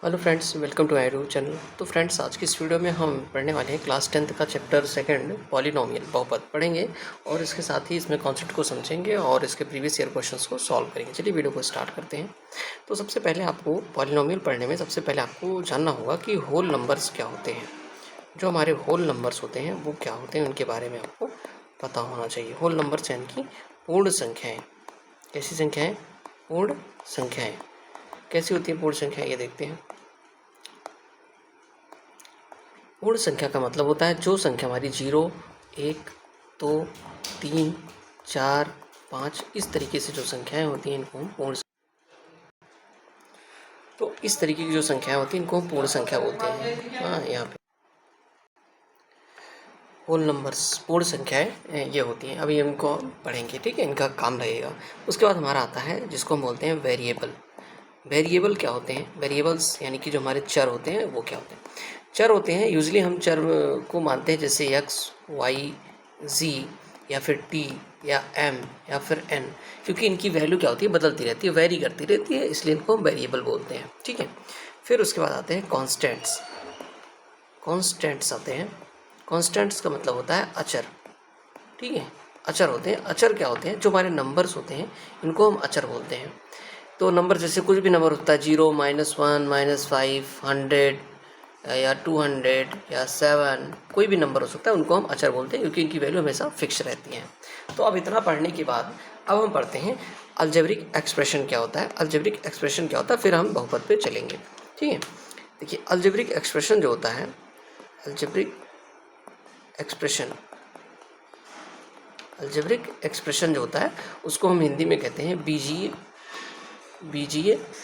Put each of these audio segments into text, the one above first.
Hello friends, welcome to आईरू channel. तो friends, आज की इस वीडियो में हम पढ़ने वाले हैं क्लास 10th का चैप्टर सेकंड पॉलिनोमियल बहुपद पढ़ेंगे और इसके साथ ही इसमें कॉन्सेप्ट को समझेंगे और इसके प्रीवियस ईयर क्वेश्चंस को सॉल्व करेंगे। चलिए वीडियो को स्टार्ट करते हैं। तो सबसे पहले आपको पॉलिनोमियल पढ़ने में सबसे पहले आपको जानना होगा कि होल नंबर्स क्या होते हैं। जो हमारे होल नंबर्स होते हैं वो क्या होते हैं, उनके बारे में आपको पता होना चाहिए। होल नंबर्स यानी कि पूर्ण संख्याएँ। कैसी संख्याएँ? पूर्ण संख्याएँ। कैसी होती है पूर्ण संख्या, ये देखते हैं। पूर्ण संख्या का मतलब होता है जो संख्या हमारी 0, 1, 2, 3, 4, 5 इस तरीके से जो संख्याएं होती हैं इनको हम पूर्ण। तो इस तरीके की जो संख्याएं होती हैं इनको हम पूर्ण संख्या बोलते हैं। हाँ, यहाँ पे होल नंबर्स पूर्ण संख्याएं ये होती हैं। अभी इनको पढ़ेंगे, ठीक है, इनका काम रहेगा। उसके बाद हमारा आता है जिसको हम बोलते हैं वेरिएबल। वेरिएबल क्या होते हैं? वेरिएबल्स यानी कि जो हमारे चर होते हैं वो क्या होते हैं? चर होते हैं, यूजली हम चर को मानते हैं जैसे x, y, z या फिर t या m या फिर n, क्योंकि इनकी वैल्यू क्या होती है? बदलती रहती है, वेरी करती रहती है, इसलिए इनको हम वेरिएबल बोलते हैं, ठीक है। फिर उसके बाद आते हैं कॉन्स्टेंट्स। कॉन्स्टेंट्स आते हैं। कॉन्स्टेंट्स का मतलब होता है अचर, ठीक है। अचर होते हैं। अचर क्या होते हैं? जो हमारे नंबर्स होते हैं इनको हम अचर बोलते हैं। तो नंबर जैसे कुछ भी नंबर होता है, 0, -1, -5, 100 या 200 या 7, कोई भी नंबर हो सकता है, उनको हम अचर बोलते हैं क्योंकि इनकी वैल्यू हमेशा फिक्स रहती है। तो अब इतना पढ़ने के बाद अब हम पढ़ते हैं अलजेब्रिक एक्सप्रेशन क्या होता है। अलजेब्रिक एक्सप्रेशन क्या होता है, फिर हम बहुपद पे चलेंगे, ठीक है। देखिए, अलजेब्रिक एक्सप्रेशन जो होता है, अलजेब्रिक एक्सप्रेशन, अलजेब्रिक एक्सप्रेशन जो होता है उसको हम हिंदी में कहते हैं बीजीय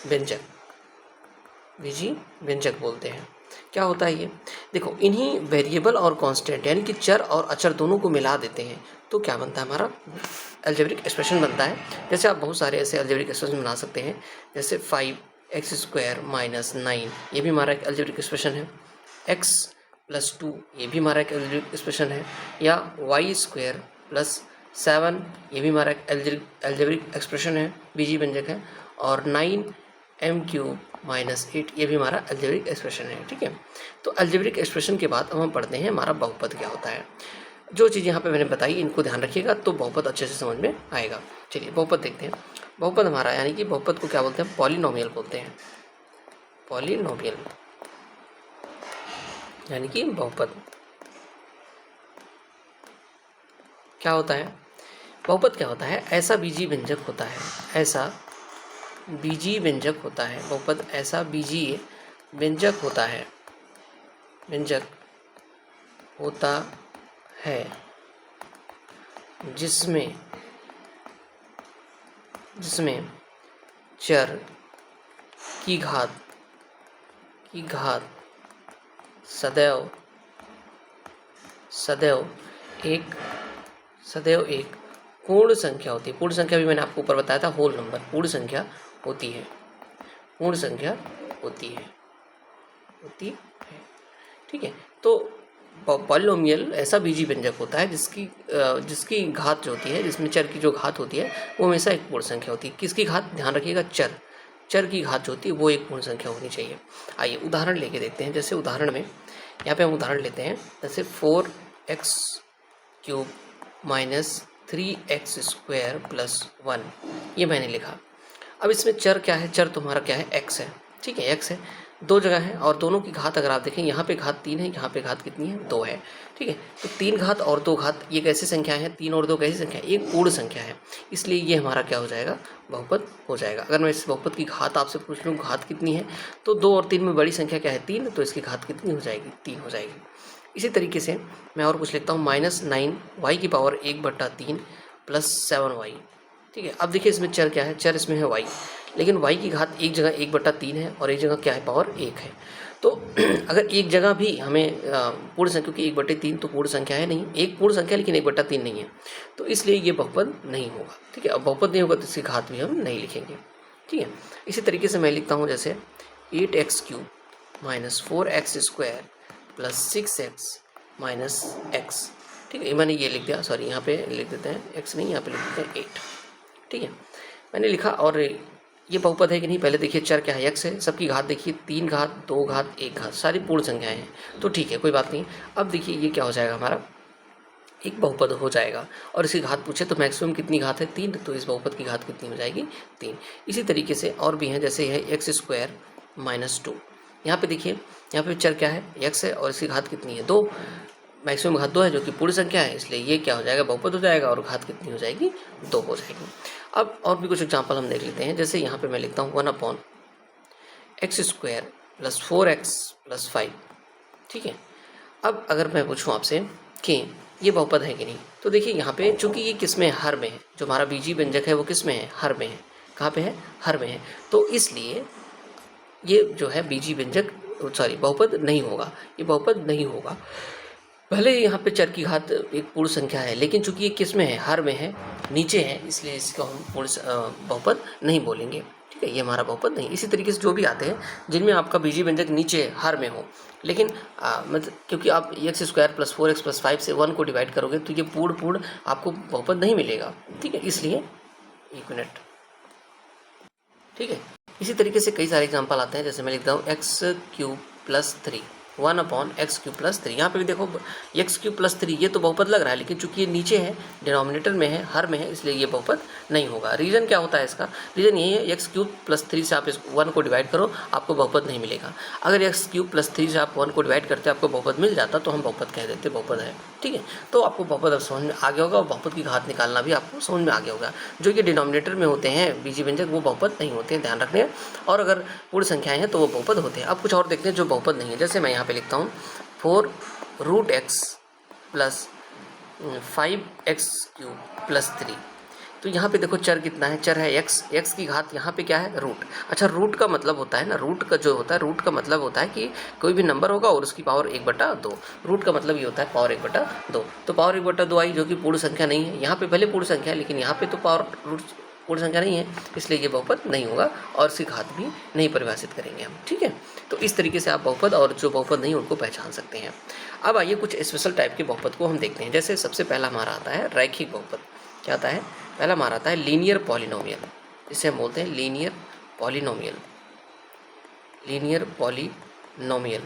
व्यंजक। बीजीय व्यंजक बोलते हैं। क्या होता है ये? देखो, इन्हीं वेरिएबल और कांस्टेंट यानी कि चर और अचर दोनों को मिला देते हैं तो क्या बनता है? हमारा अलजेब्रिक एक्सप्रेशन बनता है। जैसे आप बहुत सारे ऐसे अलजेब्रिक एक्सप्रेशन बना सकते हैं, जैसे 5x² - 9, ये भी हमारा एक अलजेब्रिक एक्सप्रेशन है। x + 2, ये भी हमारा एक अलजेब्रिक एक्सप्रेशन है। या y² + 7, ये भी हमारा एक अलजेब्रिक एक्सप्रेशन है, बीजीय व्यंजक है। और 9m³ - 8, ये भी हमारा अलजेब्रिक एक्सप्रेशन है, ठीक है। तो अलजेब्रिक एक्सप्रेशन के बाद अब हम पढ़ते हैं हमारा बहुपद क्या होता है। जो चीज़ यहाँ पे मैंने बताई इनको ध्यान रखिएगा तो बहुपद अच्छे से समझ में आएगा। चलिए बहुपद देखते हैं। बहुपद हमारा यानी कि बहुपद को क्या बोलते हैं? पॉलिनोमियल बोलते हैं। पॉलिनोमियल यानी कि बहुपद क्या होता है? बहुपद क्या होता है? ऐसा बीजीय व्यंजक होता है, ऐसा बीजीय व्यंजक होता है। बहुपद ऐसा बीजीय व्यंजक होता है, व्यंजक होता है जिसमें चर की घात सदैव एक पूर्ण संख्या होती है। पूर्ण संख्या भी मैंने आपको ऊपर बताया था, होल नंबर पूर्ण संख्या होती है, पूर्ण संख्या होती है, ठीक है। तो पॉलिनोमियल ऐसा बीजीय व्यंजक होता है जिसकी घात जो होती है, जिसमें चर की जो घात होती है वो हमेशा एक पूर्ण संख्या होती है। किसकी घात? ध्यान रखिएगा, चर की घात जो होती है वो एक पूर्ण संख्या होनी चाहिए। आइए उदाहरण लेके देखते हैं। जैसे उदाहरण में यहाँ पे हम उदाहरण लेते हैं, जैसे 4x³ - 3x² + 1, ये मैंने लिखा। अब इसमें चर क्या है? चर तुम्हारा क्या है? x है, ठीक है, x है। दो जगह है और दोनों की घात अगर आप देखें, यहाँ पे घात 3 है, यहाँ पे घात कितनी है? 2 है, ठीक है। तो 3 घात और 2 घात, ये कैसी संख्या है? 3 और 2 कैसी संख्या है? एक पूर्ण संख्या है, इसलिए ये हमारा क्या हो जाएगा? बहुपद हो जाएगा। अगर मैं इस बहुपद की घात आपसे पूछ लूँ घात कितनी है, तो 2 और 3 में बड़ी संख्या क्या है? 3, तो इसकी घात कितनी हो जाएगी? 3 हो जाएगी। इसी तरीके से मैं और कुछ लिखता हूँ, -9y⁴ + 7y, ठीक है। अब देखिए इसमें चर क्या है? चर इसमें है y, लेकिन y की घात एक जगह 1/3 है और एक जगह क्या है? पावर 1 है। तो अगर एक जगह भी हमें पूर्ण संख्या, क्योंकि 1/3 तो पूर्ण संख्या है नहीं, एक पूर्ण संख्या लेकिन 1/3 नहीं है, तो इसलिए ये बहुपद नहीं होगा, ठीक है। अब बहुपद नहीं होगा तो इसकी घात भी हम नहीं लिखेंगे, ठीक है। इसी तरीके से मैं लिखता हूँ, जैसे 8x³ - 4x² + 6x - x, ठीक है। मैंने ये लिख दिया, सॉरी यहाँ पे लिख देते हैं x नहीं, यहाँ पे लिख देते हैं 8, ठीक है, मैंने लिखा। और ये बहुपद है कि नहीं, पहले देखिए चर क्या है, x है, सबकी घात देखिए 3 घात 2 घात 1 घात, सारी पूर्ण संख्याएं हैं, तो ठीक है कोई बात नहीं। अब देखिए ये क्या हो जाएगा, हमारा एक बहुपद हो जाएगा, और इसकी घात पूछे तो मैक्सिमम कितनी घात है 3, तो इस बहुपद की घात कितनी हो जाएगी 3। इसी तरीके से और भी हैं, जैसे है x² - 2। यहाँ पे देखिए, यहाँ पे चर क्या है, x है, और इसकी घात कितनी है 2, मैक्सिमम घात 2 है जो कि पूर्ण संख्या है, इसलिए ये क्या हो जाएगा, बहुपद हो जाएगा, और घात कितनी हो जाएगी 2 हो जाएगी। अब और भी कुछ एग्जाम्पल हम देख लेते हैं, जैसे यहाँ पे मैं लिखता हूँ 1/x² + 4x + 5। ठीक है, अब अगर मैं पूछूं आपसे कि ये बहुपद है कि नहीं, तो देखिए यहाँ पे चूंकि ये किस में है, हर में है, जो हमारा बीजी व्यंजक है वो किस में है, हर में है। कहाँ पे है, हर में है, तो इसलिए ये जो है बीजी व्यंजक बहुपद नहीं होगा, ये बहुपद नहीं होगा। भले ही यहाँ पे चर की घात एक पूर्ण संख्या है, लेकिन चूंकि ये किस में है, हर में है, नीचे है, इसलिए इसको हम बहुपद नहीं बोलेंगे। ठीक है, ये हमारा बहुपद नहीं। इसी तरीके से जो भी आते हैं जिनमें आपका बीजी व्यंजक नीचे हर में हो, लेकिन मतलब क्योंकि आप x² + 4x + 5 से 1 को डिवाइड करोगे तो ये पूर्ण आपको बहुपद नहीं मिलेगा। ठीक है, इसलिए एक मिनट। ठीक है, इसी तरीके से कई सारे एग्जांपल आते हैं, जैसे मैं लिखता हूँ x³ + 3 1/x³ + 3। यहाँ पे भी देखो x³ + 3 ये तो बहुपद लग रहा है, लेकिन चूंकि ये नीचे है, डिनोमिनेटर में है, हर में है, इसलिए ये बहुपद नहीं होगा। रीज़न क्या होता है इसका, रीज़न यही है, x³ + 3 से आप इस 1 को डिवाइड करो, आपको बहुपद नहीं मिलेगा। अगर x³ + 3 से आप 1 को डिवाइड करते आपको बहुपद मिल जाता तो हम बहुपद कह देते, बहुपद है। ठीक है, तो आपको बहुपद अब समझ में आ गया होगा, और बहुपद की घात निकालना भी आपको समझ में आ गया होगा। जो ये डिनोमिनेटर में होते हैं बीजी व्यंजक वो बहुपद नहीं होते हैं, ध्यान रखने। और अगर पूर्ण संख्याएं हैं तो वो बहुपद होते हैं। अब कुछ और देखते हैं जो बहुपद नहीं है, जैसे मैं यहाँ पे लिखता हूँ 4√x + 5x³ + 3। तो यहाँ पे देखो चर कितना है, चर है x की घात यहाँ पे क्या है, रूट। अच्छा, रूट का मतलब होता है ना, रूट का जो होता है, रूट का मतलब होता है कि कोई भी नंबर होगा और उसकी पावर 1/2। रूट का मतलब ये होता है पावर 1/2। तो पावर 1/2 आई, जो कि पूर्ण संख्या नहीं है। यहाँ पे भले पूर्ण संख्या है, लेकिन यहाँ पे तो पावर रूट पूर्ण संख्या नहीं है, इसलिए ये बहुपद नहीं होगा, और इसकी घात भी नहीं परिभाषित करेंगे हम। ठीक है, तो इस तरीके से आप बहुपद और जो बहुपद नहीं उनको पहचान सकते हैं। अब आइए कुछ स्पेशल टाइप के बहुपद को हम देखते हैं। जैसे सबसे पहला हमारा आता है रैखिक बहुपद। क्या आता है, पहला हमारा आता है लीनियर पॉलिनोमियल, जिसे हम बोलते हैं linear polynomial. Linear polynomial,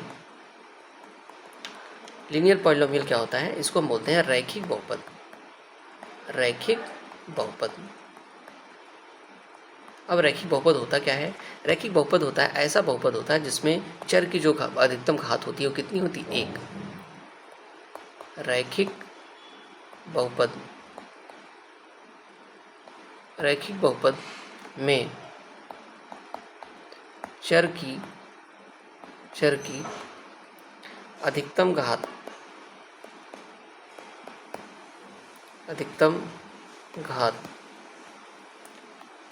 linear polynomial क्या होता है, इसको हम बोलते हैं रैखिक बहुपद। रैखिक बहुपद। अब रैखिक बहुपद होता क्या है, रैखिक बहुपद होता है ऐसा बहुपद होता है जिसमें चर की जो अधिकतम घात होती है वो कितनी होती है, 1। रैखिक बहुपद, रैखिक बहुपद में चर की अधिकतम घात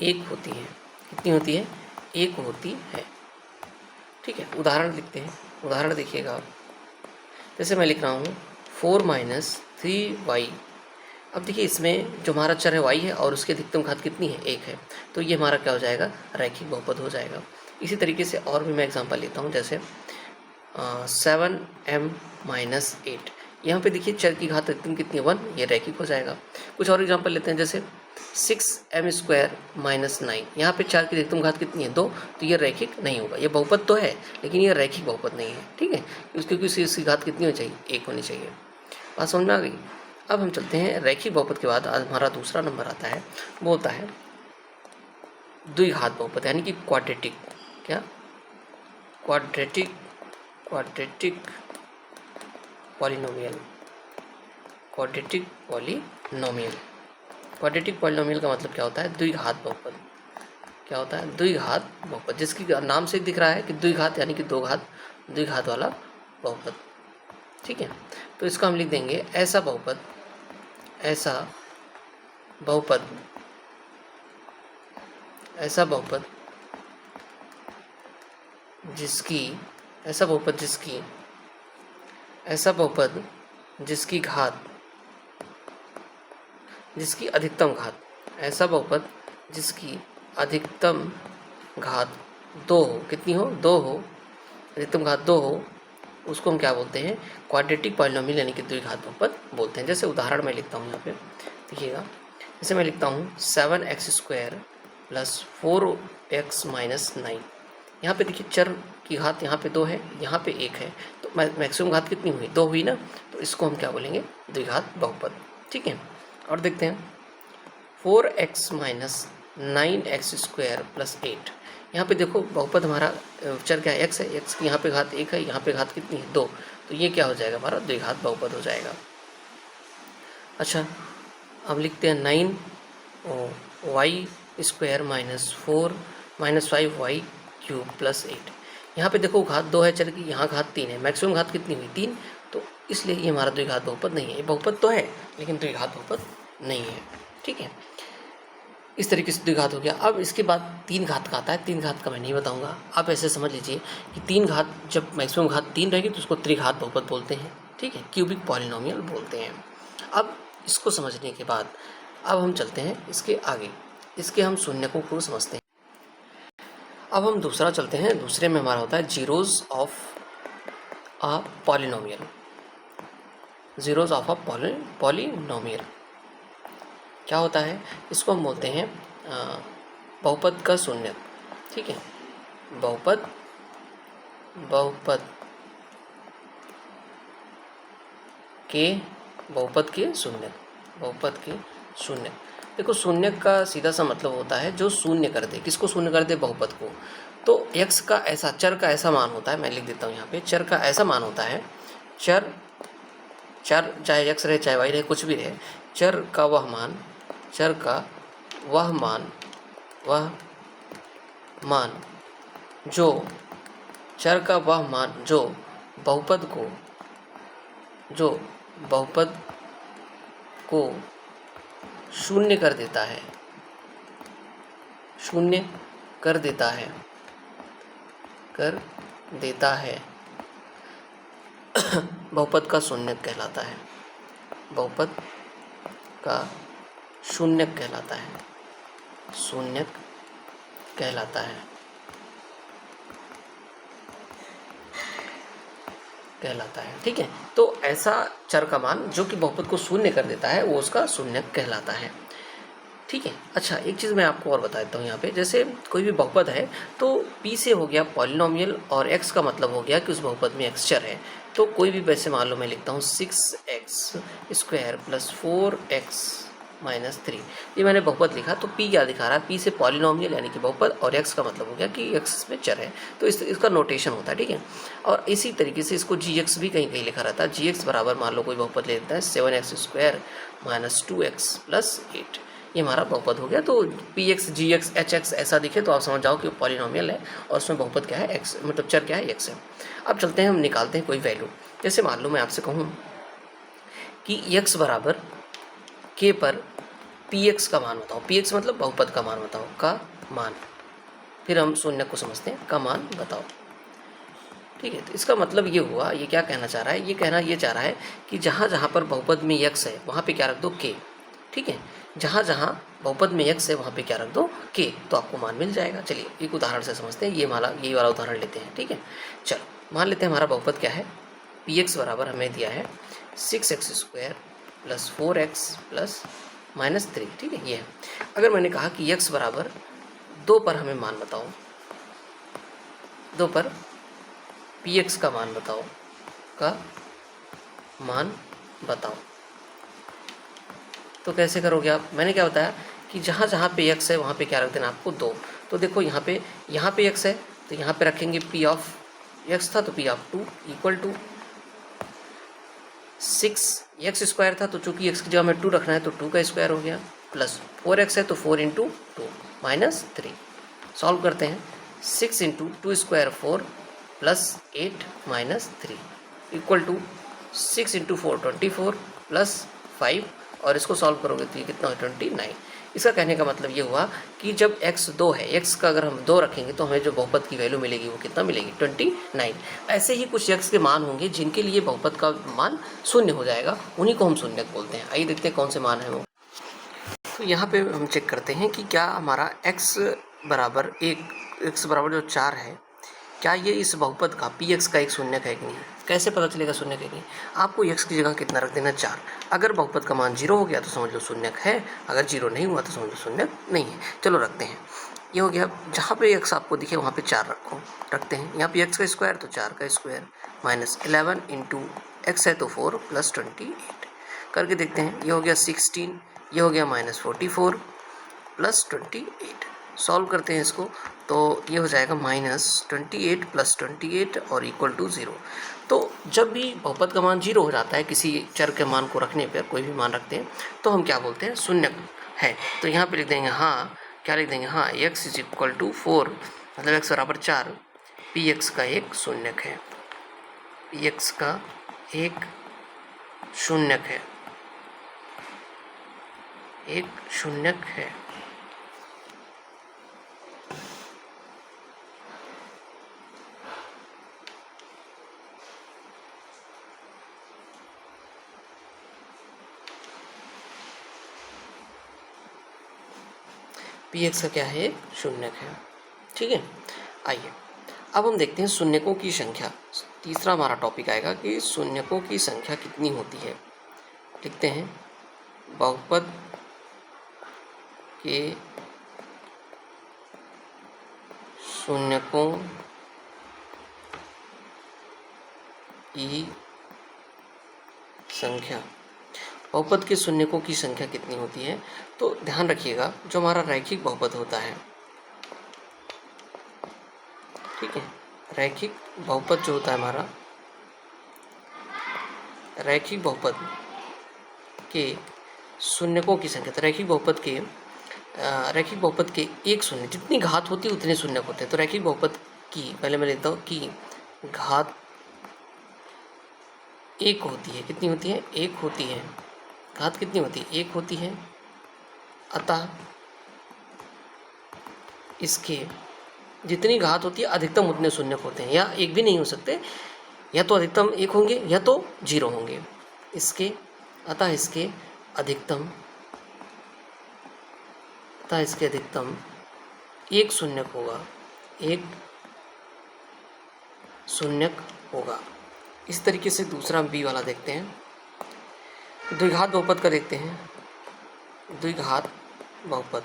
1 होती है। कितनी होती है, 1 होती है। ठीक है, उदाहरण लिखते हैं, उदाहरण देखिएगा आप। जैसे मैं लिख रहा हूँ 4 - 3y। अब देखिए इसमें जो हमारा चर है y है, और उसकी अधिकतम घात कितनी है, 1 है, तो ये हमारा क्या हो जाएगा, रैखिक बहुपद हो जाएगा। इसी तरीके से और भी मैं एग्जांपल लेता हूँ, जैसे 7m - 8। यहाँ पे देखिए चर की घात अधिकतम कितनी है, 1, ये रैखिक हो जाएगा। कुछ और एग्जांपल लेते हैं, जैसे 6m² - 9। यहाँ पे चर की अधिकतम घात कितनी है, 2, तो ये रैखिक नहीं होगा। ये बहुपद तो है, लेकिन ये रैखिक बहुपद नहीं है। ठीक है, क्योंकि इसकी घात कितनी होनी चाहिए, 1 होनी चाहिए। बात समझ में आ गई। अब हम चलते हैं रैखिक बहुपद के बाद हमारा दूसरा नंबर आता है, वो होता है द्विघात बहुपद, यानी कि क्वाड्रेटिक। क्या, quadratic polynomial. Quadratic polynomial, quadratic polynomial का मतलब क्या होता है, द्विघात बहुपद। क्या होता है, द्विघात बहुपद, जिसकी नाम से दिख रहा है कि द्विघात यानी कि 2 घात, द्विघात वाला बहुपद। ठीक है, तो इसका हम लिख देंगे ऐसा बहुपद, ऐसा बहुपद जिसकी, ऐसा बहुपद जिसकी घात, जिसकी अधिकतम घात, ऐसा बहुपद जिसकी अधिकतम घात 2 हो। कितनी हो, 2 हो, अधिकतम घात 2 हो, उसको हम क्या बोलते हैं, क्वाड्रेटिक पॉलिनोमियल यानी कि द्विघात बहुपद बोलते हैं। जैसे उदाहरण मैं लिखता हूँ यहाँ पे, देखिएगा। जैसे मैं लिखता हूँ 7x² प्लस 4x माइनस 9। यहाँ पे देखिए चर की घात यहाँ पे 2 है, यहाँ पे 1 है, तो मैक्सिमम घात कितनी हुई? 2 हुई ना, तो इसको हम क्या बोलेंगे? द्विघात बहुपद। ठीक है, और देखते हैं 4x minus 9x square plus 8। यहाँ पे देखो बहुपद हमारा चर क्या है? x है, x की यहाँ पे घात 1 है, यहाँ पे घात कितनी है? 2, तो ये क्या हो जाएगा? हमारा द्विघात बहुपद हो जाएगा। अच्छा, अब लिखते हैं 9y square minus 5y cube plus 8। यहाँ पे देखो घात 2 है चर की, यहाँ घात 3 है, मैक्सिमम घात कितनी हुई? 3, तो इसलिए ये हमारा द्विघात बहुपद नहीं है। ये बहुपद तो है लेकिन द्विघात बहुपद नहीं है। ठीक है, इस तरीके से द्विघात हो गया। अब इसके बाद 3 घात का आता है। 3 घात का मैं नहीं बताऊंगा, आप ऐसे समझ लीजिए कि 3 घात जब मैक्सिमम घात 3 रहेगी तो उसको त्रिघात बहुपद बोलते हैं। ठीक है, क्यूबिक पॉलिनोमियल बोलते हैं। अब इसको समझने के बाद अब हम चलते हैं इसके आगे, इसके हम शून्यकों को समझते हैं। अब हम दूसरा चलते हैं, दूसरे में हमारा होता है zeros of a polynomial. Zeros of a polynomial क्या होता है? इसको हम बोलते हैं बहुपद का शून्य। ठीक है, बहुपद के शून्य। बहुपद के शून्य। देखो शून्य का सीधा सा मतलब होता है जो शून्य कर दे। किसको शून्य कर दे? बहुपद को। तो x का ऐसा, चर का ऐसा मान होता है, मैं लिख देता हूँ यहाँ पे, चर का ऐसा मान होता है, चर चाहे x रहे चाहे y रहे कुछ भी रहे, चर का वह मान जो बहुपद को शून्य कर देता है बहुपद का शून्यक कहलाता है। बहुपद का शून्यक कहलाता है। ठीक है, तो ऐसा चर का मान जो कि बहुपद को शून्य कर देता है वो उसका शून्यक कहलाता है। ठीक है, अच्छा एक चीज़ मैं आपको और बता देता हूँ यहाँ पे, जैसे कोई भी बहुपद है तो p से हो गया पॉलिनोमियल और x का मतलब हो गया कि उस बहुपद में x चर है। तो कोई भी वैसे मान लो मैं लिखता हूँ 6x square plus 4x minus 3, ये मैंने बहुपद लिखा, तो p क्या दिखा रहा है? p से पॉलिनोमियल यानी कि बहुपद, और x का मतलब हो गया कि x इसमें चर है, तो इसका नोटेशन होता है। ठीक है, और इसी तरीके से इसको gx भी कहीं कहीं लिखा रहता है। gx बराबर मान लो कोई बहुपद ले लेता है 7x square minus 2x plus 8, ये हमारा बहुपद हो गया। तो px gx hx ऐसा दिखे तो आप समझ जाओ कि पॉलिनोमियल है और उसमें बहुपद क्या है? x, मतलब चर क्या है? x है। अब चलते हैं, हम निकालते हैं कोई वैल्यू। जैसे मान लो मैं आपसे कहूँ कि x बराबर k पर px का मान बताओ। px मतलब बहुपद का मान बताओ, का मान, फिर हम शून्य को समझते हैं, का मान बताओ। ठीक है, तो इसका मतलब ये हुआ, ये क्या कहना चाह रहा है? ये चाह रहा है कि जहाँ जहाँ पर बहुपद में x है वहाँ पे क्या रख दो? k। ठीक है, जहाँ जहाँ बहुपद में x है वहाँ पे क्या रख दो? k, तो आपको मान मिल जाएगा। चलिए एक उदाहरण से समझते हैं, ये वाला उदाहरण लेते हैं। ठीक है, चलो मान लेते हैं हमारा बहुपद क्या है? px बराबर हमें दिया है 6x square plus 4x plus minus 3। ठीक है, ये है। अगर मैंने कहा कि x बराबर 2 पर हमें मान बताओ, 2 पर px का मान बताओ, तो कैसे करोगे आप? मैंने क्या बताया कि जहाँ जहाँ पे x है वहाँ पे क्या रख देना आपको? 2। तो देखो यहाँ पे x है तो यहाँ पे रखेंगे p ऑफ x था तो p of 2 equal to 6x square था, तो चूंकि x की जगह में 2 रखना है तो 2 का स्क्वायर हो गया, प्लस 4x है तो 4 इंटू 2 माइनस 3। सॉल्व करते हैं, 6 into 2 square 4 plus 8 minus 3 equal to 6 into 4 24 plus 5, और इसको सॉल्व करोगे तो ये कितना हो? 29। इसका कहने का मतलब ये हुआ कि जब x 2 है, x का अगर हम 2 रखेंगे तो हमें जो बहुपद की वैल्यू मिलेगी वो कितना मिलेगी? 29। ऐसे ही कुछ x के मान होंगे जिनके लिए बहुपद का मान शून्य हो जाएगा, उन्हीं को हम शून्यक बोलते हैं। आइए देखते हैं कौन से मान है वो। तो यहाँ पे हम चेक करते हैं कि क्या हमारा x बराबर जो 4 है, क्या ये इस बहुपद का पी एक्स का एक शून्यक है कि नहीं। कैसे पता चलेगा शून्यक है कि नहीं, आपको एक्स की जगह कितना रख देना 4। अगर बहुपद का मान 0 हो गया तो समझ लो शून्यक है, अगर 0 नहीं हुआ तो समझ लो शून्यक नहीं है। चलो रखते हैं, ये हो गया। जहाँ पे एक्स आपको दिखे वहाँ पे 4 रखो, रखते हैं। यहाँ पे एक्स का स्क्वायर तो 4 का स्क्वायर माइनस 11 इंटू एक्स है तो 4 प्लस 28 करके देखते हैं। ये हो गया 16, ये हो गया माइनस 44 प्लस 28। सॉल्व करते हैं इसको तो ये हो जाएगा -28 प्लस 28 और इक्वल टू 0। तो जब भी बहुपद का मान 0 हो जाता है किसी चर के मान को रखने पर, कोई भी मान रखते हैं तो हम क्या बोलते हैं, शून्य है। तो यहाँ पे लिख देंगे हाँ, क्या लिख देंगे, हाँ x इज इक्वल टू 4, मतलब x बराबर 4, पी एक्स का एक शून्यक है, पी एक्स का एक शून्यक है, एक शून्यक है। पी एक्स का क्या है, एक शून्यक है। ठीक है, आइए अब हम देखते हैं शून्यकों की संख्या। तीसरा हमारा टॉपिक आएगा कि शून्यकों की संख्या कितनी होती है। लिखते हैं बहुपद के शून्यकों की संख्या, बहुपद के शून्यकों की संख्या कितनी होती है। तो ध्यान रखिएगा, जो हमारा रैखिक बहुपद होता है, ठीक है, रैखिक बहुपद जो होता है हमारा, रैखिक बहुपद के शून्यकों की संख्या, तो रैखिक बहुपद के एक शून्य, जितनी घात होती है उतने शून्यक होते हैं। तो रैखिक बहुपद की, पहले मैं लेता हूँ कि घात एक होती है, कितनी होती है, एक होती है। घात कितनी होती है, एक होती है। अतः इसके जितनी घात होती है अधिकतम उतने शून्यक होते हैं, या एक भी नहीं हो सकते, या तो अधिकतम एक होंगे या तो 0 होंगे। इसके अतः इसके अधिकतम एक शून्यक होगा, एक शून्यक होगा। इस तरीके से दूसरा बी वाला देखते हैं, द्विघात बहुपद का देखते हैं। द्विघात बहुपद,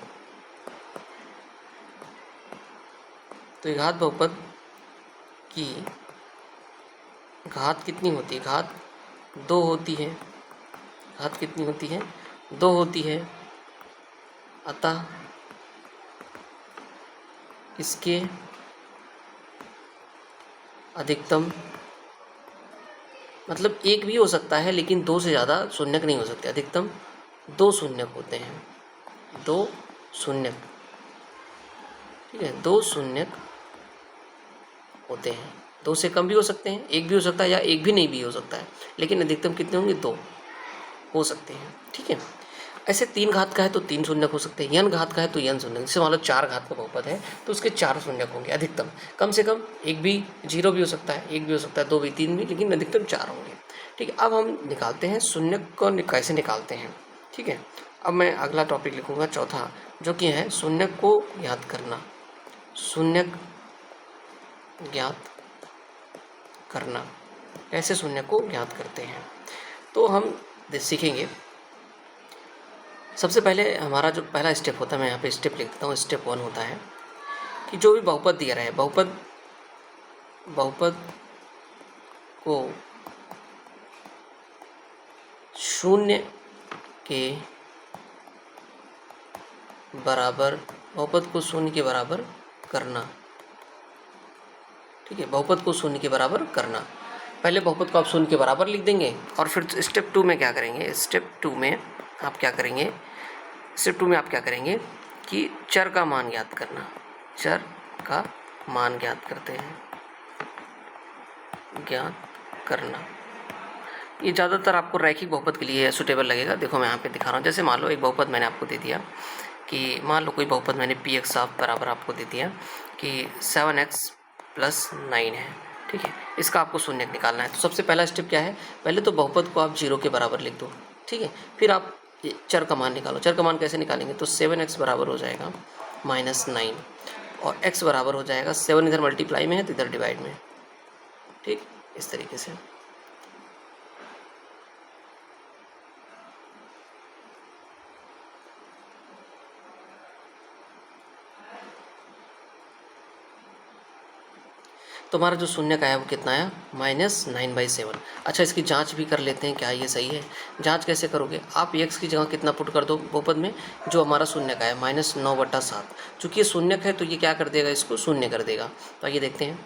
द्विघात बहुपद की घात कितनी होती है, घात 2 होती है। घात कितनी होती है, 2 होती है। अतः इसके अधिकतम, मतलब एक भी हो सकता है लेकिन 2 से ज़्यादा शून्यक नहीं हो सकते, अधिकतम 2 शून्यक होते हैं, 2 शून्यक, ठीक है, 2 शून्यक होते हैं। 2 से कम भी हो सकते हैं, एक भी हो सकता है, या एक भी नहीं भी हो सकता है, लेकिन अधिकतम कितने होंगे, 2 हो सकते हैं। ठीक है, ऐसे 3 घात का है तो 3 शून्यक हो सकते हैं, n घात का है तो n शून्यक। जैसे मान लो 4 घात का बहुपद है तो उसके 4 शून्यक होंगे अधिकतम, कम से कम एक भी, 0 भी हो सकता है, एक भी हो सकता है, 2 भी, 3 भी, लेकिन अधिकतम 4 होंगे। ठीक है, अब हम निकालते हैं शून्यक को, कैसे निकालते हैं। ठीक है, अब मैं अगला टॉपिक लिखूंगा चौथा, जो कि है शून्यक को ज्ञात करना। शून्यक ज्ञात करना, कैसे शून्यक को ज्ञात करते हैं, तो हम सीखेंगे। सबसे पहले हमारा जो पहला स्टेप होता है, मैं यहाँ पे स्टेप लिख देता हूँ। स्टेप 1 होता है कि जो भी बहुपद दिया रहा है, बहुपद को शून्य के बराबर, बहुपद को शून्य के बराबर करना। ठीक है, बहुपद को शून्य के बराबर करना। पहले बहुपद को आप शून्य के बराबर लिख देंगे और फिर स्टेप 2 में क्या करेंगे, स्टेप 2 में आप क्या करेंगे, कि चर का मान ज्ञात करना। चर का मान ज्ञात करते हैं, ज्ञात करना। ये ज़्यादातर आपको रैखिक बहुपद के लिए सूटेबल लगेगा। देखो मैं यहाँ पे दिखा रहा हूँ, जैसे मान लो एक बहुपद मैंने आपको दे दिया कि, मान लो कोई बहुपद मैंने पी एक्स आप बराबर आपको दे दिया कि 7x + 9 है। ठीक है, इसका आपको शून्यक निकालना है। तो सबसे पहला स्टेप क्या है, पहले तो बहुपद को आप 0 के बराबर लिख दो। ठीक है, फिर आप चर का मान निकालो। चर का मान कैसे निकालेंगे, तो 7x बराबर हो जाएगा -9 और x बराबर हो जाएगा 7 इधर मल्टीप्लाई में है तो इधर डिवाइड में है, ठीक, इस तरीके से। तो हमारा जो शून्य का है वो कितना आया, -9/7। अच्छा, इसकी जांच भी कर लेते हैं क्या ये सही है। जांच कैसे करोगे आप, x की जगह कितना पुट कर दो बहुपद में, जो हमारा शून्य का है -9/7। चूँकि ये शून्यक है तो ये क्या कर देगा, इसको शून्य कर देगा। तो आइए देखते हैं।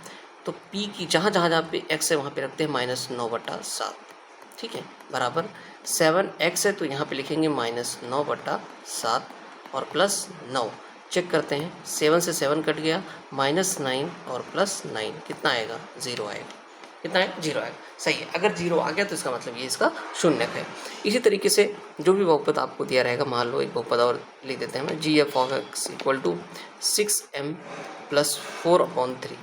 तो p की जहाँ पे x है वहाँ पे रखते हैं -9/7, ठीक है, बराबर 7x है तो यहाँ पे लिखेंगे -9/7 और +9। चेक करते हैं, 7 से 7 कट गया, -9 और +9 कितना आएगा, 0 आएगा। कितना है, 0 आएगा। सही है, अगर 0 आ गया तो इसका मतलब ये इसका शून्यक है। इसी तरीके से जो भी बहुपद आपको दिया रहेगा, मान लो एक बहुपद और लिख देते हैं, g(f)(x) = 6m + 4/3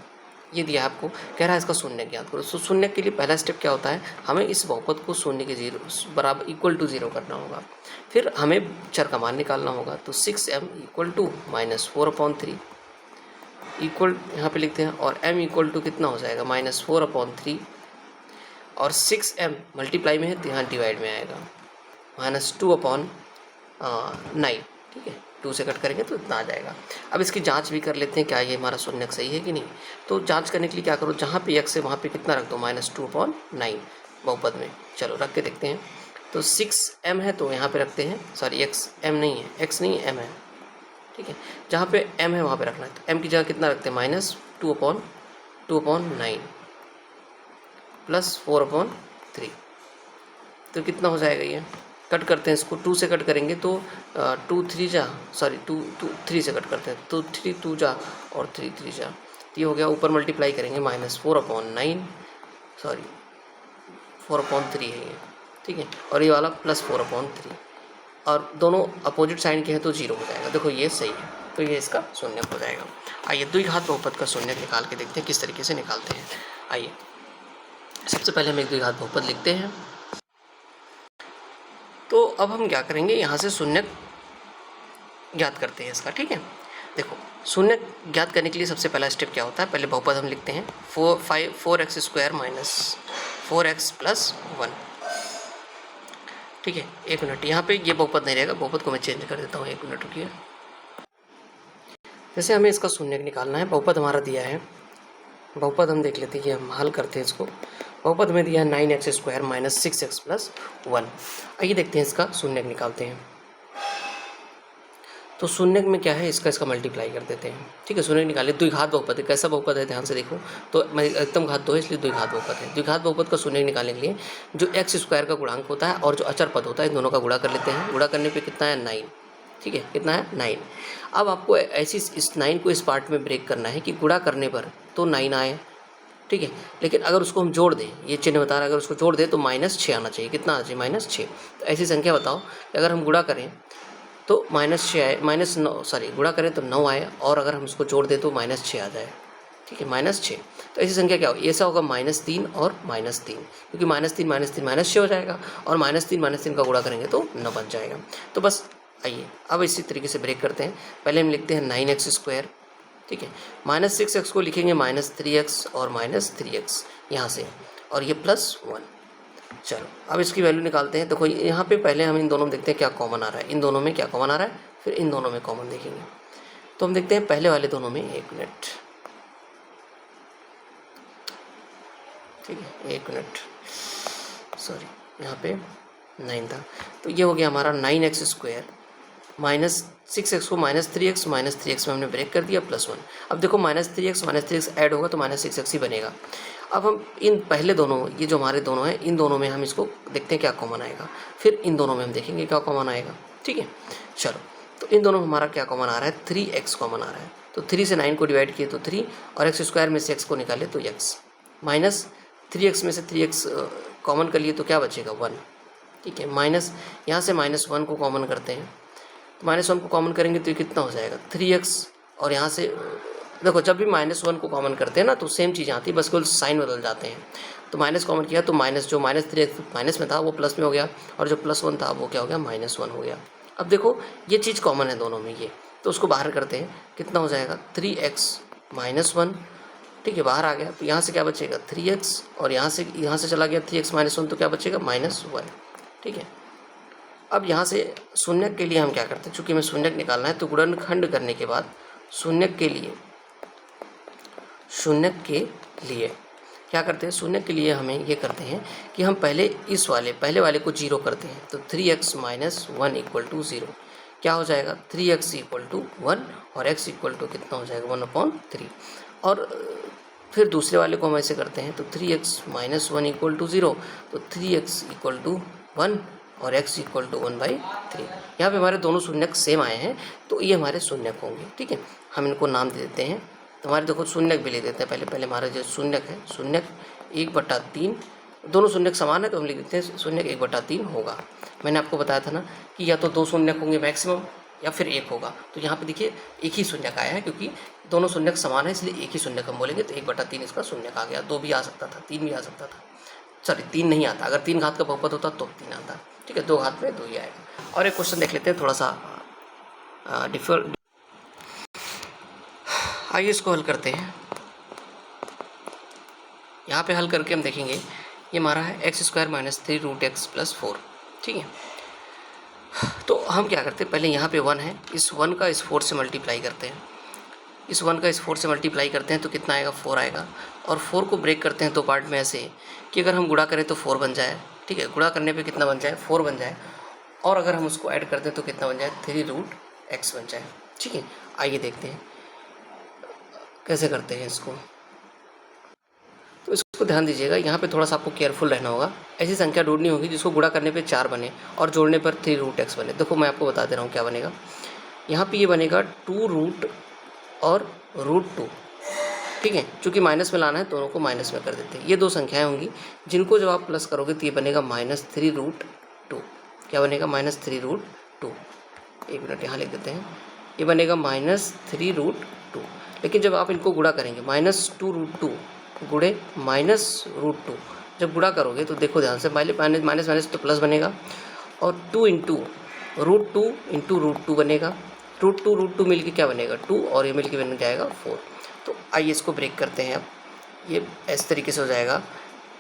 ये दिया आपको, कह रहा है इसका शून्य ज्ञात करो। तो शून्य के लिए पहला स्टेप क्या होता है, हमें इस बहुपद को शून्य के 0 बराबर =0 करना होगा। फिर हमें चर का मान निकालना होगा। तो 6m = -4/3 इक्वल यहाँ पे लिखते हैं, और m = कितना हो जाएगा, -4/3 और 6m मल्टीप्लाई में है तो यहाँ डिवाइड में आएगा, -2/9, ठीक है, 2 से कट करेंगे तो इतना आ जाएगा। अब इसकी जांच भी कर लेते हैं क्या ये हमारा शून्यक सही है कि नहीं। तो जांच करने के लिए क्या करो, जहाँ पे x है वहाँ पे कितना रख दो, -2/9 बहुपद में। चलो रख के देखते हैं। तो 6m है तो यहाँ पे रखते हैं, सॉरी x m नहीं है, x नहीं है m है, ठीक है, जहाँ पे m है वहाँ पे रखना है। तो m की जगह कितना रखते हैं, -2/9 + 4/3। तो कितना हो जाएगा ये, कट करते हैं इसको, 2 से कट करेंगे तो 2 3 जा, सॉरी 2 3 से कट करते हैं तो 3 2 जा और 3 3 जा, ये हो गया। ऊपर मल्टीप्लाई करेंगे, -4/9, सॉरी 4/3 है ये, ठीक है, और ये वाला +4/3, और दोनों अपोजिट साइन के हैं तो 0 हो जाएगा। देखो ये सही है, तो ये इसका शून्यक हो जाएगा। आइए द्विघात बहुपद का शून्यक निकाल के देखते हैं किस तरीके से निकालते हैं। आइए सबसे पहले हम एक द्विघात बहुपद लिखते हैं। तो अब हम क्या करेंगे, यहाँ से शून्यक ज्ञात करते हैं इसका, ठीक है। देखो शून्यक ज्ञात करने के लिए सबसे पहला स्टेप क्या होता है, पहले बहुपद हम लिखते हैं 4x² - 4x + 1, ठीक है। 1 मिनट, यहाँ पे ये बहुपद नहीं रहेगा, बहुपद को मैं चेंज कर देता हूँ, 1 मिनट रुकिए। जैसे हमें इसका शून्यक निकालना है, बहुपद हमारा दिया है, बहुपद हम देख लेते हैं, ये हम हल करते हैं इसको। बहुपद में दिया है 9x² - 6x + 1। आइए देखते हैं इसका शून्यक निकालते हैं। तो शून्यक में क्या है, इसका मल्टीप्लाई कर देते हैं, ठीक है। शून्यक निकाले, द्विघात बहुपद है, कैसा बहुपद है ध्यान से देखो। तो मैं एकदम घात 2 है इसलिए द्विघात बहुपद है। द्विघात बहुपद का शून्यक निकालने के लिए जो x² का गुणांक होता है और जो अचर पद होता है, इन दोनों का गुणा कर लेते हैं। गुणा करने पे कितना है, 9, ठीक है, कितना है, 9। अब आपको ऐसी इस 9 को इस पार्ट में ब्रेक करना है कि गुणा करने पर तो 9 आए, ठीक है, लेकिन अगर उसको हम जोड़ दें, ये चिन्ह बता रहा है, अगर उसको जोड़ दें तो -6 आना चाहिए। कितना आना चाहिए, -6। तो ऐसी संख्या बताओ अगर हम गुणा करें तो -6 आए, -9, सॉरी गुणा करें तो 9 आए, और अगर हम इसको जोड़ दें तो -6 आ जाए, ठीक है, -6। तो ऐसी संख्या क्या हो, ऐसा होगा -3 और -3, क्योंकि -3 -6 हो जाएगा, और -3 का गुणा करेंगे तो 9 बन जाएगा। तो बस आइए अब इसी तरीके से ब्रेक करते हैं। पहले हम लिखते हैं 9x², ठीक है, -6x को लिखेंगे -3x और -3x यहाँ से, और ये +1। चलो अब इसकी वैल्यू निकालते हैं। देखो यहाँ पे पहले हम इन दोनों में देखते हैं क्या कॉमन आ रहा है, इन दोनों में क्या कॉमन आ रहा है, फिर इन दोनों में कॉमन देखेंगे। तो हम देखते हैं पहले वाले दोनों में, 1 मिनट, ठीक है, 1 मिनट, सॉरी यहाँ पे 9 था। तो ये हो गया हमारा 9x² -6x को -3x में हमने ब्रेक कर दिया, +1। अब देखो -3x ऐड होगा तो -6x ही बनेगा। अब हम इन पहले दोनों, ये जो हमारे दोनों हैं, इन दोनों में हम इसको देखते हैं क्या कॉमन आएगा, फिर इन दोनों में हम देखेंगे क्या कॉमन आएगा, ठीक है। चलो तो इन दोनों में हमारा क्या कॉमन आ रहा है, 3x कॉमन आ रहा है। तो 3 से 9 को डिवाइड किए तो 3, और x² में से x को निकाले तो x, -3x में से 3x कॉमन कर लिए तो क्या बचेगा, 1, ठीक है। माइनस यहाँ से -1 को कॉमन करते हैं, तो -1 को कॉमन करेंगे तो ये कितना हो जाएगा, 3x, और यहाँ से देखो जब भी -1 को कॉमन करते हैं ना तो सेम चीज़ आती है, बस केवल साइन बदल जाते हैं। तो माइनस कॉमन किया तो जो -3x माइनस में था वो प्लस में हो गया, और जो +1 था वो क्या हो गया, -1 हो गया। अब देखो ये चीज़ कॉमन है दोनों में, ये तो उसको बाहर करते हैं, कितना हो जाएगा 3x माइनस 1, ठीक है, बाहर आ गया। तो यहाँ से क्या बचेगा 3x, और यहाँ से चला गया 3x माइनस 1, तो क्या बचेगा -1, ठीक है। अब यहाँ से शून्यक के लिए हम क्या करते हैं, चूँकि हमें शून्यक निकालना है तो गुणनखंड करने के बाद शून्यक के लिए क्या करते हैं, शून्यक के लिए हमें ये करते हैं कि हम पहले पहले वाले को 0 करते हैं। तो 3x माइनस 1 इक्वल टू 0, क्या हो जाएगा 3x इक्वल टू 1, और x इक्वल टू कितना हो जाएगा 1/3। और फिर दूसरे वाले को हम ऐसे करते हैं, तो 3x माइनस 1 इक्वल टू 0, तो 3x इक्वल टू 1 और x इक्वल टू 1/3। यहाँ पे हमारे दोनों शून्यक सेम आए हैं, तो ये हमारे शून्यक होंगे, ठीक है। हम इनको नाम दे देते हैं, तो हमारे देखो शून्यक भी ले देते हैं। पहले हमारा जो शून्यक है, शून्यक 1/3, दोनों शून्यक समान है तो हम लिख देते हैं शून्यक 1/3 होगा। मैंने आपको बताया था ना कि या तो 2 शून्यक होंगे मैक्सिमम, या फिर 1 होगा। तो यहाँ पे देखिए एक ही शून्यक आया है, क्योंकि दोनों शून्यक समान है इसलिए एक ही शून्यक हम बोलेंगे। तो 1/3 इसका शून्यक आ गया। 2 भी आ सकता था, 3 भी आ सकता था, सॉरी 3 नहीं आता, अगर 3 घात का बहुपद होता तो 3 आता, ठीक है। 2 घात में 2 ही आएगा। और एक क्वेश्चन देख लेते हैं थोड़ा सा आइए इसको हल करते हैं। यहाँ पे हल करके हम देखेंगे, ये हमारा है x² माइनस 3√x प्लस 4, ठीक है। तो हम क्या करते हैं, पहले यहाँ पे 1 है, इस 1 का इस 4 से मल्टीप्लाई करते हैं, इस 1 का इस 4 से मल्टीप्लाई करते हैं तो कितना आएगा 4 आएगा। और 4 को ब्रेक करते हैं 2 पार्ट में ऐसे कि अगर हम गुणा करें तो 4 बन जाए, ठीक है। गुणा करने पे कितना बन जाए 4 बन जाए, और अगर हम उसको ऐड करते हैं तो कितना बन जाए 3√x बन जाए, ठीक है। आइए देखते हैं कैसे करते हैं इसको। तो इसको ध्यान दीजिएगा, यहाँ पे थोड़ा सा आपको केयरफुल रहना होगा। ऐसी संख्या ढूंढनी होगी जिसको गुणा करने पे 4 बने और जोड़ने पर 3√x बने। देखो मैं आपको बता दे रहा हूँ क्या बनेगा। यहाँ पे ये बनेगा 2 रूट और √2, ठीक है। चूँकि माइनस में लाना है दोनों को माइनस में कर देते हैं। ये 2 संख्याएँ होंगी जिनको जब आप प्लस करोगे तो ये बनेगा -3√2। क्या बनेगा -3√2। एक मिनट यहाँ लिख देते हैं, ये बनेगा -3√2। लेकिन जब आप इनको गुणा करेंगे -2√2 गुणे -√2, जब गुणा करोगे तो देखो ध्यान से, माइनस तो प्लस बनेगा, और 2 इंटू √2 बनेगा। √2 मिल के क्या बनेगा 2, और ये मिल के बन जाएगा 4। तो आइए इसको ब्रेक करते हैं। अब ये इस तरीके से हो जाएगा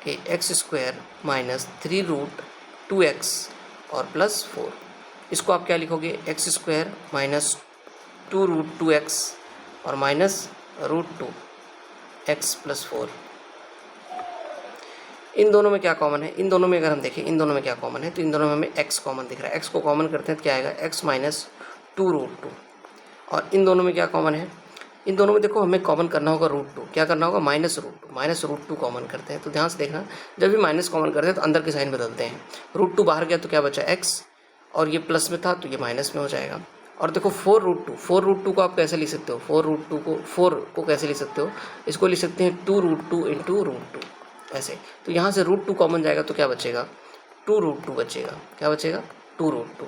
कि x² माइनस 3√2x और प्लस 4। इसको आप क्या लिखोगे x² माइनस 2√2x और माइनस √2x प्लस 4। इन दोनों में क्या कॉमन है, इन दोनों में अगर हम देखें इन दोनों में क्या कॉमन है, तो इन दोनों में हमें x कॉमन दिख रहा है। x को कॉमन करते हैं तो क्या आएगा x माइनस 2√2। और इन दोनों में क्या कॉमन है, इन दोनों में देखो हमें कॉमन करना होगा √2। क्या करना होगा -√2 कॉमन करते हैं। तो ध्यान से देखना, जब भी माइनस कॉमन करते हैं तो अंदर की साइन बदलते हैं। √2 बाहर गया तो क्या बचा x, और ये प्लस में था तो ये माइनस में हो जाएगा। और देखो 4√2 को आप कैसे लिख सकते हो, 4 को कैसे लिख सकते हो, इसको लिख सकते हैं 2√2 इंटू √2 ऐसे। तो यहाँ से √2 कॉमन जाएगा तो क्या बचेगा 2√2 बचेगा। क्या बचेगा 2√2।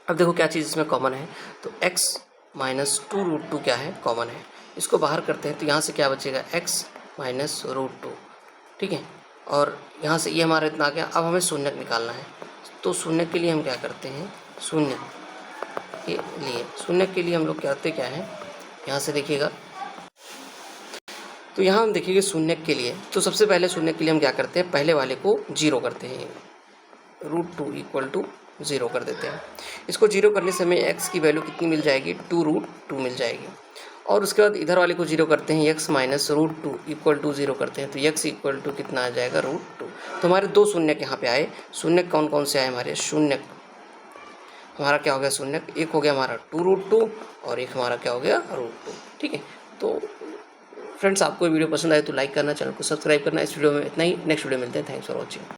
अब देखो क्या चीज़ इसमें कॉमन है, तो x माइनस 2√2 क्या है कॉमन है। इसको बाहर करते हैं तो यहाँ से क्या बचेगा x माइनस √2, ठीक है। और यहाँ से ये हमारा इतना आ गया। अब हमें शून्यक निकालना है, तो शून्यक के लिए हम क्या करते हैं, शून्यक के लिए हम लोग करते क्या है, यहाँ से देखिएगा, तो यहाँ हम देखेंगे शून्यक के लिए। तो सबसे पहले शून्यक के लिए हम क्या करते हैं, पहले वाले को 0 करते हैं, √2 इक्वल टू 0 कर देते हैं। इसको 0 करने से हमें x की वैल्यू कितनी मिल जाएगी 2√2 मिल जाएगी। और उसके बाद इधर वाले को 0 करते हैं, x माइनस √2 इक्वल टू 0 करते हैं, तो x इक्वल टू कितना आ जाएगा √2। तो हमारे 2 शून्यक यहाँ पे आए। शून्यक कौन कौन से आए हमारे, शून्यक हमारा क्या हो गया शून्यक, एक हो गया हमारा 2√2 और एक हमारा क्या हो गया √2, ठीक है। तो फ्रेंड्स आपको वीडियो पसंद आए तो लाइक करना, चैनल को सब्सक्राइब करना। इस वीडियो में इतना ही, नेक्स्ट वीडियो मिलते हैं। Thanks for watching.